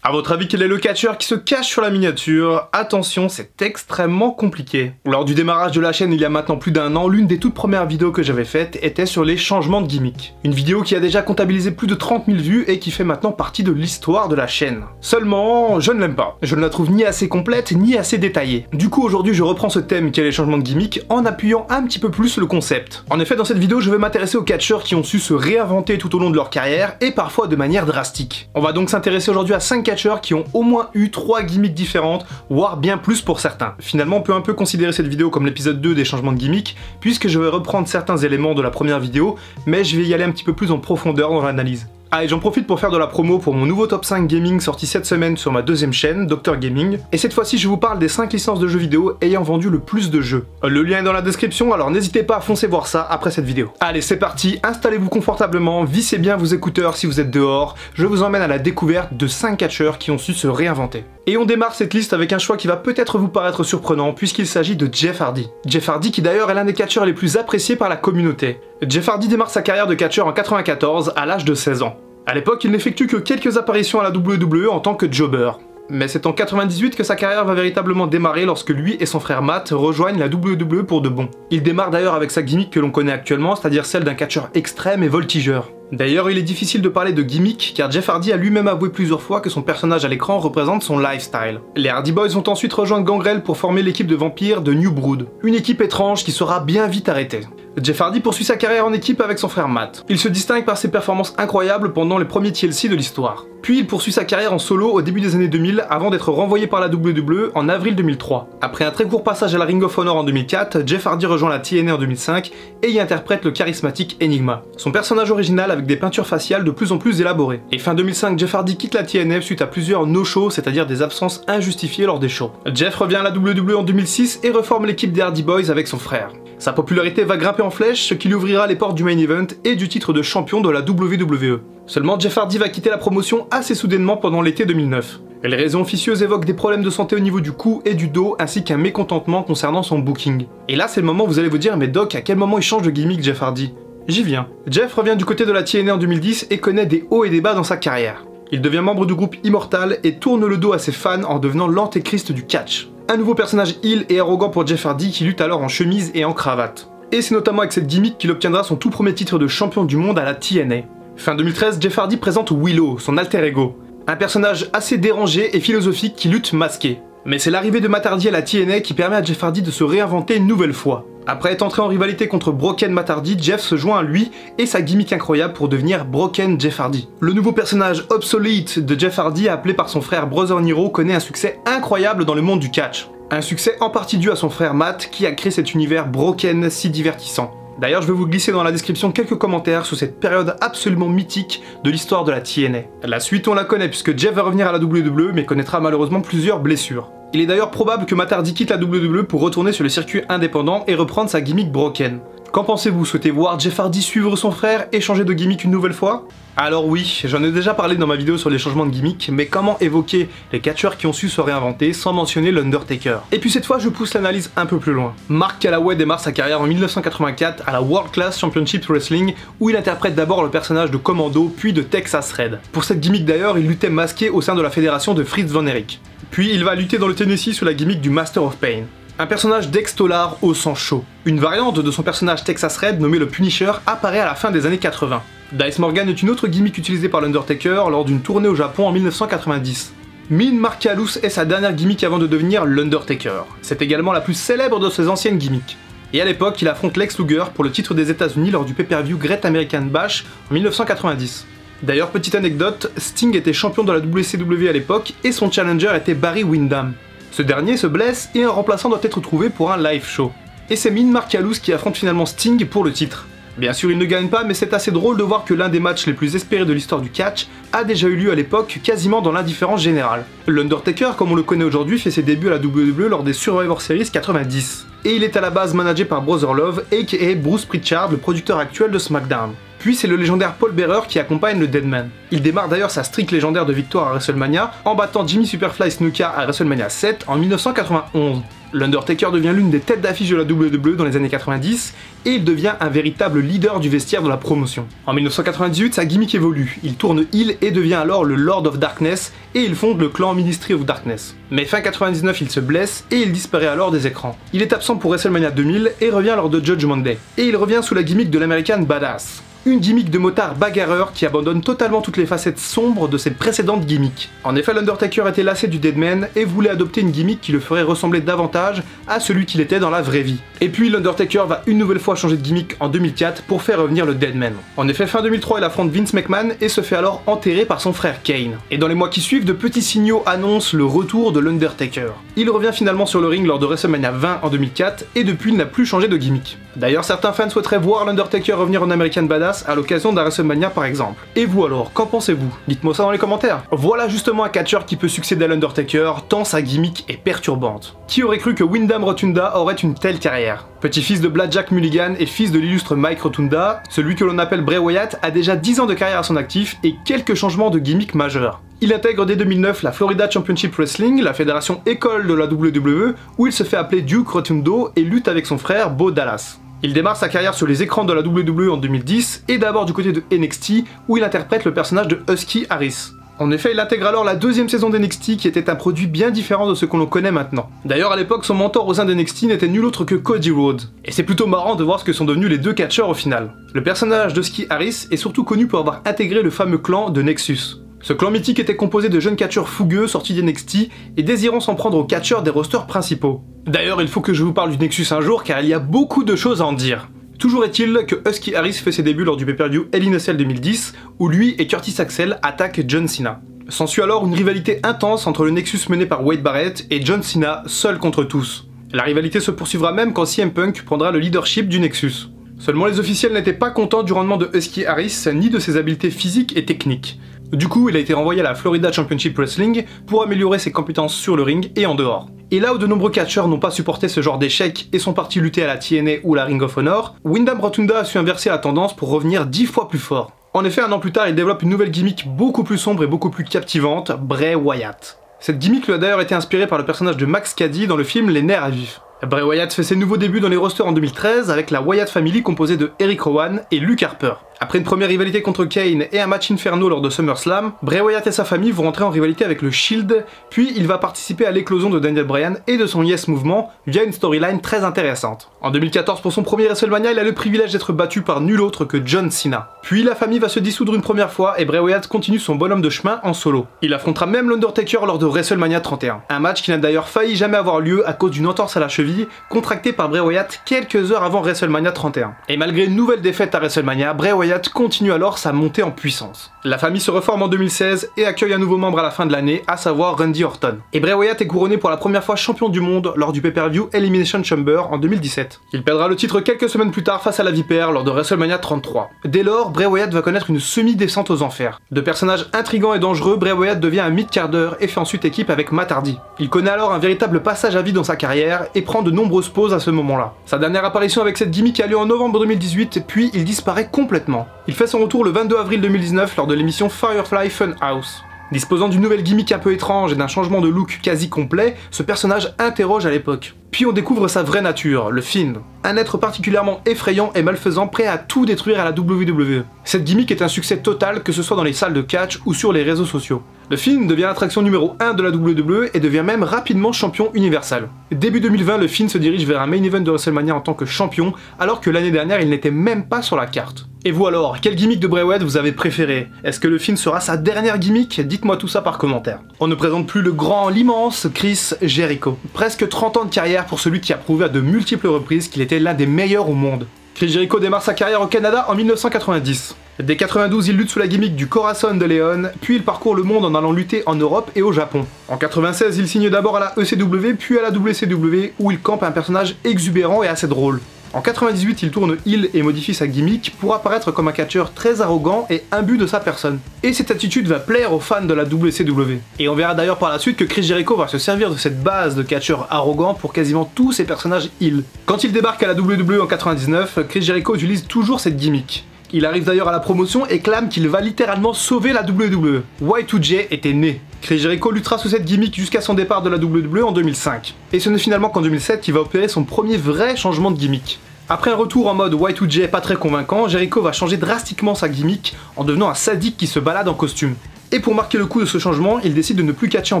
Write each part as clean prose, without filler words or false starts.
A votre avis, quel est le catcheur qui se cache sur la miniature? Attention, c'est extrêmement compliqué. Lors du démarrage de la chaîne il y a maintenant plus d'un an, l'une des toutes premières vidéos que j'avais faites était sur les changements de gimmick. Une vidéo qui a déjà comptabilisé plus de 30 000 vues et qui fait maintenant partie de l'histoire de la chaîne. Seulement, je ne l'aime pas. Je ne la trouve ni assez complète, ni assez détaillée. Du coup, aujourd'hui, je reprends ce thème qui est les changements de gimmick en appuyant un petit peu plus le concept. En effet, dans cette vidéo, je vais m'intéresser aux catcheurs qui ont su se réinventer tout au long de leur carrière et parfois de manière drastique. On va donc s'intéresser aujourd'hui à 5 catcheurs qui ont au moins eu 3 gimmicks différentes, voire bien plus pour certains. Finalement, on peut un peu considérer cette vidéo comme l'épisode 2 des changements de gimmick, puisque je vais reprendre certains éléments de la première vidéo, mais je vais y aller un petit peu plus en profondeur dans l'analyse. Ah, et j'en profite pour faire de la promo pour mon nouveau top 5 gaming sorti cette semaine sur ma deuxième chaîne, Dr Gaming, et cette fois-ci je vous parle des 5 licences de jeux vidéo ayant vendu le plus de jeux. Le lien est dans la description, alors n'hésitez pas à foncer voir ça après cette vidéo. Allez, c'est parti, installez-vous confortablement, vissez bien vos écouteurs si vous êtes dehors, je vous emmène à la découverte de 5 catcheurs qui ont su se réinventer. Et on démarre cette liste avec un choix qui va peut-être vous paraître surprenant puisqu'il s'agit de Jeff Hardy. Jeff Hardy qui d'ailleurs est l'un des catcheurs les plus appréciés par la communauté. Jeff Hardy démarre sa carrière de catcheur en 94 à l'âge de 16 ans. A l'époque, il n'effectue que quelques apparitions à la WWE en tant que jobber. Mais c'est en 98 que sa carrière va véritablement démarrer lorsque lui et son frère Matt rejoignent la WWE pour de bon. Il démarre d'ailleurs avec sa gimmick que l'on connaît actuellement, c'est-à-dire celle d'un catcheur extrême et voltigeur. D'ailleurs, il est difficile de parler de gimmick car Jeff Hardy a lui-même avoué plusieurs fois que son personnage à l'écran représente son lifestyle. Les Hardy Boys vont ensuite rejoindre Gangrel pour former l'équipe de vampires de New Brood, une équipe étrange qui sera bien vite arrêtée. Jeff Hardy poursuit sa carrière en équipe avec son frère Matt. Il se distingue par ses performances incroyables pendant les premiers TLC de l'histoire. Puis il poursuit sa carrière en solo au début des années 2000 avant d'être renvoyé par la WWE en avril 2003. Après un très court passage à la Ring of Honor en 2004, Jeff Hardy rejoint la TNA en 2005 et y interprète le charismatique Enigma, son personnage original avec des peintures faciales de plus en plus élaborées. Et fin 2005, Jeff Hardy quitte la TNA suite à plusieurs no-shows, c'est-à-dire des absences injustifiées lors des shows. Jeff revient à la WWE en 2006 et reforme l'équipe des Hardy Boys avec son frère. Sa popularité va grimper en flèche, ce qui lui ouvrira les portes du main event et du titre de champion de la WWE. Seulement, Jeff Hardy va quitter la promotion assez soudainement pendant l'été 2009. Les raisons officieuses évoquent des problèmes de santé au niveau du cou et du dos, ainsi qu'un mécontentement concernant son booking. Et là, c'est le moment où vous allez vous dire, mais Doc, à quel moment il change de gimmick Jeff Hardy? J'y viens. Jeff revient du côté de la TNA en 2010 et connaît des hauts et des bas dans sa carrière. Il devient membre du groupe Immortal et tourne le dos à ses fans en devenant l'antéchrist du catch. Un nouveau personnage heel et arrogant pour Jeff Hardy qui lutte alors en chemise et en cravate. Et c'est notamment avec cette gimmick qu'il obtiendra son tout premier titre de champion du monde à la TNA. Fin 2013, Jeff Hardy présente Willow, son alter ego. Un personnage assez dérangé et philosophique qui lutte masqué. Mais c'est l'arrivée de Matt Hardy à la TNA qui permet à Jeff Hardy de se réinventer une nouvelle fois. Après être entré en rivalité contre Broken Matt Hardy, Jeff se joint à lui et sa gimmick incroyable pour devenir Broken Jeff Hardy. Le nouveau personnage obsolete de Jeff Hardy, appelé par son frère Brother Nero, connaît un succès incroyable dans le monde du catch. Un succès en partie dû à son frère Matt qui a créé cet univers Broken si divertissant. D'ailleurs, je vais vous glisser dans la description quelques commentaires sur cette période absolument mythique de l'histoire de la TNA. La suite, on la connaît puisque Jeff va revenir à la WWE mais connaîtra malheureusement plusieurs blessures. Il est d'ailleurs probable que Matt Hardy quitte la WWE pour retourner sur le circuit indépendant et reprendre sa gimmick Broken. Qu'en pensez-vous? Souhaitez voir Jeff Hardy suivre son frère et changer de gimmick une nouvelle fois? Alors oui, j'en ai déjà parlé dans ma vidéo sur les changements de gimmick, mais comment évoquer les catcheurs qui ont su se réinventer sans mentionner l'Undertaker? Et puis cette fois, je pousse l'analyse un peu plus loin. Mark Calaway démarre sa carrière en 1984 à la World Class Championship Wrestling, où il interprète d'abord le personnage de Commando, puis de Texas Red. Pour cette gimmick d'ailleurs, il luttait masqué au sein de la fédération de Fritz Von Erich. Puis il va lutter dans le Tennessee sous la gimmick du Master of Pain. Un personnage d'ex-Stolar au sang chaud. Une variante de son personnage Texas Red nommé le Punisher apparaît à la fin des années 80. Dice Morgan est une autre gimmick utilisée par l'Undertaker lors d'une tournée au Japon en 1990. Mean Mark Calous est sa dernière gimmick avant de devenir l'Undertaker. C'est également la plus célèbre de ses anciennes gimmicks. Et à l'époque, il affronte Lex Luger pour le titre des États-Unis lors du pay-per-view Great American Bash en 1990. D'ailleurs, petite anecdote, Sting était champion de la WCW à l'époque et son challenger était Barry Windham. Ce dernier se blesse et un remplaçant doit être trouvé pour un live show. Et c'est Mean Mark Calous qui affronte finalement Sting pour le titre. Bien sûr, il ne gagne pas, mais c'est assez drôle de voir que l'un des matchs les plus espérés de l'histoire du catch a déjà eu lieu à l'époque, quasiment dans l'indifférence générale. L'Undertaker, comme on le connaît aujourd'hui, fait ses débuts à la WWE lors des Survivor Series 90. Et il est à la base managé par Brother Love, aka Bruce Pritchard, le producteur actuel de SmackDown. Puis c'est le légendaire Paul Bearer qui accompagne le Deadman. Il démarre d'ailleurs sa streak légendaire de victoire à WrestleMania en battant Jimmy Superfly Snuka à WrestleMania 7 en 1991. L'Undertaker devient l'une des têtes d'affiche de la WWE dans les années 90 et il devient un véritable leader du vestiaire de la promotion. En 1998, sa gimmick évolue, il tourne heel et devient alors le Lord of Darkness et il fonde le clan Ministry of Darkness. Mais fin 99, il se blesse et il disparaît alors des écrans. Il est absent pour WrestleMania 2000 et revient lors de Judgment Day. Et il revient sous la gimmick de l'American Badass. Une gimmick de motard bagarreur qui abandonne totalement toutes les facettes sombres de ses précédentes gimmicks. En effet, l'Undertaker était lassé du Deadman et voulait adopter une gimmick qui le ferait ressembler davantage à celui qu'il était dans la vraie vie. Et puis l'Undertaker va une nouvelle fois changer de gimmick en 2004 pour faire revenir le Deadman. En effet, fin 2003, il affronte Vince McMahon et se fait alors enterrer par son frère Kane. Et dans les mois qui suivent, de petits signaux annoncent le retour de l'Undertaker. Il revient finalement sur le ring lors de WrestleMania 20 en 2004 et depuis il n'a plus changé de gimmick. D'ailleurs, certains fans souhaiteraient voir l'Undertaker revenir en American Badass à l'occasion d'un WrestleMania par exemple. Et vous alors, qu'en pensez-vous? Dites-moi ça dans les commentaires. Voilà justement un catcheur qui peut succéder à l'Undertaker, tant sa gimmick est perturbante. Qui aurait cru que Wyndham Rotunda aurait une telle carrière? Petit-fils de Blackjack Mulligan et fils de l'illustre Mike Rotunda, celui que l'on appelle Bray Wyatt a déjà 10 ans de carrière à son actif et quelques changements de gimmick majeurs. Il intègre dès 2009 la Florida Championship Wrestling, la fédération école de la WWE, où il se fait appeler Duke Rotundo et lutte avec son frère Bo Dallas. Il démarre sa carrière sur les écrans de la WWE en 2010 et d'abord du côté de NXT où il interprète le personnage de Husky Harris. En effet, il intègre alors la deuxième saison d'NXT qui était un produit bien différent de ce qu'on connaît maintenant. D'ailleurs, à l'époque, son mentor au sein d'NXT n'était nul autre que Cody Rhodes. Et c'est plutôt marrant de voir ce que sont devenus les deux catcheurs au final. Le personnage d'Husky Harris est surtout connu pour avoir intégré le fameux clan de Nexus. Ce clan mythique était composé de jeunes catcheurs fougueux sortis d'NXT et désirant s'en prendre aux catcheurs des rosters principaux. D'ailleurs, il faut que je vous parle du Nexus un jour car il y a beaucoup de choses à en dire. Toujours est-il que Husky Harris fait ses débuts lors du pay-per-view Hell in a Cell 2010 où lui et Curtis Axel attaquent John Cena. S'ensuit alors une rivalité intense entre le Nexus mené par Wade Barrett et John Cena seul contre tous. La rivalité se poursuivra même quand CM Punk prendra le leadership du Nexus. Seulement les officiels n'étaient pas contents du rendement de Husky Harris ni de ses habiletés physiques et techniques. Du coup, il a été renvoyé à la Florida Championship Wrestling pour améliorer ses compétences sur le ring et en dehors. Et là où de nombreux catcheurs n'ont pas supporté ce genre d'échec et sont partis lutter à la TNA ou la Ring of Honor, Wyndham Rotunda a su inverser la tendance pour revenir 10 fois plus fort. En effet, un an plus tard, il développe une nouvelle gimmick beaucoup plus sombre et beaucoup plus captivante, Bray Wyatt. Cette gimmick lui a d'ailleurs été inspirée par le personnage de Max Cady dans le film Les Nerfs à vif. Bray Wyatt fait ses nouveaux débuts dans les rosters en 2013 avec la Wyatt Family composée de Eric Rowan et Luke Harper. Après une première rivalité contre Kane et un match inferno lors de SummerSlam, Bray Wyatt et sa famille vont rentrer en rivalité avec le Shield, puis il va participer à l'éclosion de Daniel Bryan et de son Yes Mouvement via une storyline très intéressante. En 2014, pour son premier WrestleMania, il a le privilège d'être battu par nul autre que John Cena. Puis la famille va se dissoudre une première fois et Bray Wyatt continue son bonhomme de chemin en solo. Il affrontera même l'Undertaker lors de WrestleMania 31. Un match qui n'a d'ailleurs failli jamais avoir lieu à cause d'une entorse à la cheville contractée par Bray Wyatt quelques heures avant WrestleMania 31. Et malgré une nouvelle défaite à WrestleMania, Bray Wyatt continue alors sa montée en puissance. La famille se reforme en 2016 et accueille un nouveau membre à la fin de l'année, à savoir Randy Orton. Et Bray Wyatt est couronné pour la première fois champion du monde lors du pay-per-view Elimination Chamber en 2017. Il perdra le titre quelques semaines plus tard face à la Vipère lors de WrestleMania 33. Dès lors, Bray Wyatt va connaître une semi-descente aux enfers. De personnage intrigant et dangereux, Bray Wyatt devient un mid-carder et fait ensuite équipe avec Matt Hardy. Il connaît alors un véritable passage à vide dans sa carrière et prend de nombreuses pauses à ce moment-là. Sa dernière apparition avec cette gimmick a lieu en novembre 2018, puis il disparaît complètement. Il fait son retour le 22 avril 2019 lors de l'émission Firefly Funhouse. Disposant d'une nouvelle gimmick un peu étrange et d'un changement de look quasi complet, ce personnage interroge à l'époque. Puis on découvre sa vraie nature, le Fiend. Un être particulièrement effrayant et malfaisant prêt à tout détruire à la WWE. Cette gimmick est un succès total que ce soit dans les salles de catch ou sur les réseaux sociaux. Le Fiend devient l'attraction numéro 1 de la WWE et devient même rapidement champion universal. Début 2020, le Fiend se dirige vers un main event de WrestleMania en tant que champion, alors que l'année dernière il n'était même pas sur la carte. Et vous alors, quelle gimmick de Bray Wyatt vous avez préféré? Est-ce que le Fiend sera sa dernière gimmick? Dites-moi tout ça par commentaire. On ne présente plus le grand, l'immense Chris Jericho. Presque 30 ans de carrière pour celui qui a prouvé à de multiples reprises qu'il était l'un des meilleurs au monde. Chris Jericho démarre sa carrière au Canada en 1990. Dès 92, il lutte sous la gimmick du Corazon de Leon, puis il parcourt le monde en allant lutter en Europe et au Japon. En 96, il signe d'abord à la ECW, puis à la WCW, où il campe un personnage exubérant et assez drôle. En 98, il tourne heel et modifie sa gimmick pour apparaître comme un catcheur très arrogant et imbu de sa personne. Et cette attitude va plaire aux fans de la WCW. Et on verra d'ailleurs par la suite que Chris Jericho va se servir de cette base de catcheur arrogant pour quasiment tous ses personnages heel. Quand il débarque à la WWE en 99, Chris Jericho utilise toujours cette gimmick. Il arrive d'ailleurs à la promotion et clame qu'il va littéralement sauver la WWE. Y2J était né. Chris Jericho luttera sous cette gimmick jusqu'à son départ de la WWE en 2005. Et ce n'est finalement qu'en 2007 qu'il va opérer son premier vrai changement de gimmick. Après un retour en mode Y2J pas très convaincant, Jericho va changer drastiquement sa gimmick en devenant un sadique qui se balade en costume. Et pour marquer le coup de ce changement, il décide de ne plus catcher en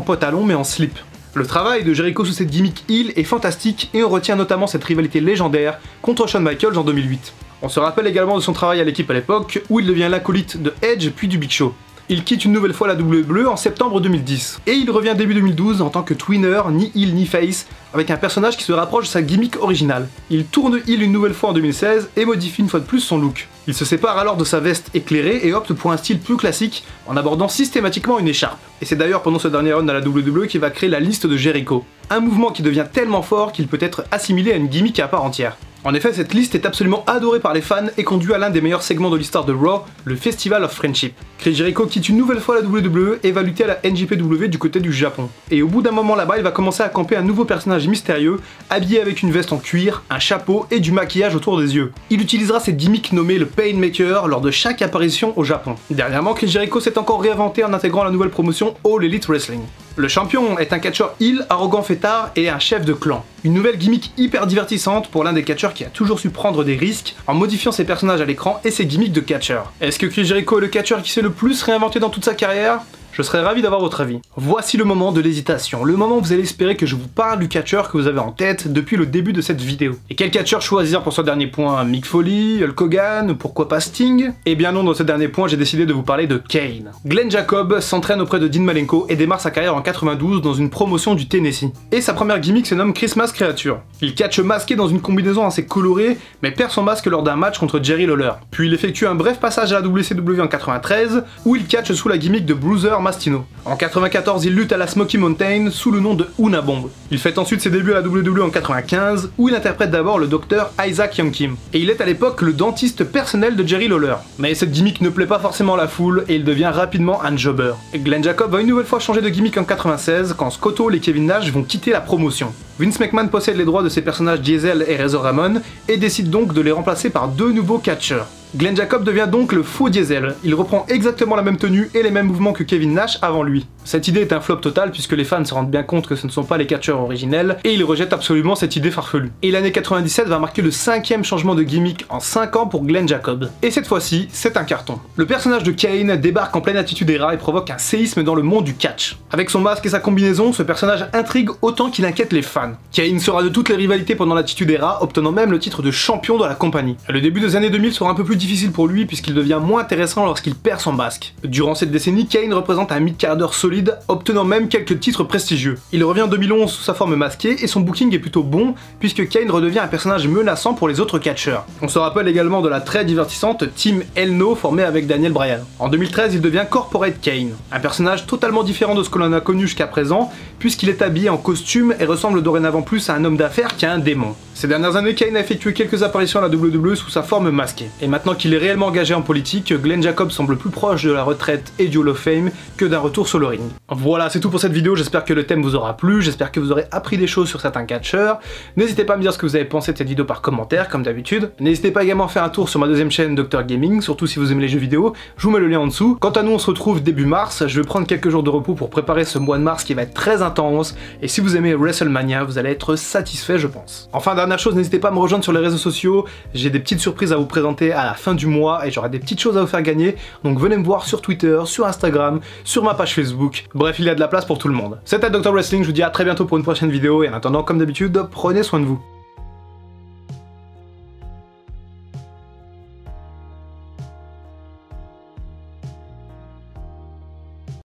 pantalon mais en slip. Le travail de Jericho sous cette gimmick heel est fantastique et on retient notamment cette rivalité légendaire contre Shawn Michaels en 2008. On se rappelle également de son travail à l'équipe à l'époque, où il devient l'acolyte de Edge puis du Big Show. Il quitte une nouvelle fois la WWE en septembre 2010, et il revient début 2012 en tant que twinner, ni heel ni face, avec un personnage qui se rapproche de sa gimmick originale. Il tourne heel une nouvelle fois en 2016 et modifie une fois de plus son look. Il se sépare alors de sa veste éclairée et opte pour un style plus classique en abordant systématiquement une écharpe. Et c'est d'ailleurs pendant ce dernier run à la WWE qu'il va créer la liste de Jericho. Un mouvement qui devient tellement fort qu'il peut être assimilé à une gimmick à part entière. En effet, cette liste est absolument adorée par les fans et conduit à l'un des meilleurs segments de l'histoire de Raw, le Festival of Friendship. Chris Jericho quitte une nouvelle fois la WWE et va lutter à la NJPW du côté du Japon. Et au bout d'un moment là-bas, il va commencer à camper un nouveau personnage mystérieux, habillé avec une veste en cuir, un chapeau et du maquillage autour des yeux. Il utilisera cette gimmick nommée le Painmaker lors de chaque apparition au Japon. Dernièrement, Chris Jericho s'est encore réinventé en intégrant la nouvelle promotion All Elite Wrestling. Le champion est un catcheur heel, arrogant fêtard et un chef de clan. Une nouvelle gimmick hyper divertissante pour l'un des catcheurs qui a toujours su prendre des risques en modifiant ses personnages à l'écran et ses gimmicks de catcheur. Est-ce que Chris Jericho est le catcheur qui s'est le plus réinventé dans toute sa carrière ? Je serais ravi d'avoir votre avis. Voici le moment de l'hésitation, le moment où vous allez espérer que je vous parle du catcheur que vous avez en tête depuis le début de cette vidéo. Et quel catcheur choisir pour ce dernier point? Mick Foley, Hulk Hogan, pourquoi pas Sting? Eh bien non, dans ce dernier point, j'ai décidé de vous parler de Kane. Glenn Jacob s'entraîne auprès de Dean Malenko et démarre sa carrière en 92 dans une promotion du Tennessee. Et sa première gimmick se nomme Christmas Creature. Il catch masqué dans une combinaison assez colorée, mais perd son masque lors d'un match contre Jerry Lawler. Puis il effectue un bref passage à la WCW en 93, où il catch sous la gimmick de Bruiser Mastino. En 94, il lutte à la Smoky Mountain sous le nom de Unabomb. Il fait ensuite ses débuts à la WWE en 95, où il interprète d'abord le docteur Isaac Yankim. Et il est à l'époque le dentiste personnel de Jerry Lawler. Mais cette gimmick ne plaît pas forcément à la foule et il devient rapidement un jobber. Glenn Jacob va une nouvelle fois changer de gimmick en 96 quand Scott Hall et Kevin Nash vont quitter la promotion. Vince McMahon possède les droits de ses personnages Diesel et Razor Ramon et décide donc de les remplacer par deux nouveaux catcheurs. Glenn Jacob devient donc le faux Diesel. Il reprend exactement la même tenue et les mêmes mouvements que Kevin Nash avant lui. Cette idée est un flop total puisque les fans se rendent bien compte que ce ne sont pas les catcheurs originels et ils rejettent absolument cette idée farfelue. Et l'année 97 va marquer le 5e changement de gimmick en 5 ans pour Glenn Jacob. Et cette fois-ci, c'est un carton. Le personnage de Kane débarque en pleine attitude era et provoque un séisme dans le monde du catch. Avec son masque et sa combinaison, ce personnage intrigue autant qu'il inquiète les fans. Kane sera de toutes les rivalités pendant l'attitude era, obtenant même le titre de champion de la compagnie. Le début des années 2000 sera un peu plus difficile pour lui puisqu'il devient moins intéressant lorsqu'il perd son masque. Durant cette décennie, Kane représente un mid-carder solide, obtenant même quelques titres prestigieux. Il revient en 2011 sous sa forme masquée et son booking est plutôt bon puisque Kane redevient un personnage menaçant pour les autres catcheurs. On se rappelle également de la très divertissante Team El No formée avec Daniel Bryan. En 2013, il devient Corporate Kane, un personnage totalement différent de ce que l'on a connu jusqu'à présent puisqu'il est habillé en costume et ressemble dorénavant plus à un homme d'affaires qu'à un démon. Ces dernières années, Kane a effectué quelques apparitions à la WWE sous sa forme masquée. Et maintenant qu'il est réellement engagé en politique, Glenn Jacob semble plus proche de la retraite et du Hall of Fame que d'un retour sur le ring. Voilà, c'est tout pour cette vidéo, j'espère que le thème vous aura plu, j'espère que vous aurez appris des choses sur certains catcheurs. N'hésitez pas à me dire ce que vous avez pensé de cette vidéo par commentaire, comme d'habitude. N'hésitez pas également à faire un tour sur ma deuxième chaîne Dr Gaming, surtout si vous aimez les jeux vidéo, je vous mets le lien en dessous. Quant à nous, on se retrouve début mars, je vais prendre quelques jours de repos pour préparer ce mois de mars qui va être très intense, et si vous aimez WrestleMania, vous allez être satisfait je pense. Enfin, dernière chose, n'hésitez pas à me rejoindre sur les réseaux sociaux, j'ai des petites surprises à vous présenter à la fin du mois, et j'aurai des petites choses à vous faire gagner, donc venez me voir sur Twitter, sur Instagram, sur ma page Facebook, bref il y a de la place pour tout le monde. C'était Dr Wrestling, je vous dis à très bientôt pour une prochaine vidéo, et en attendant comme d'habitude, prenez soin de vous.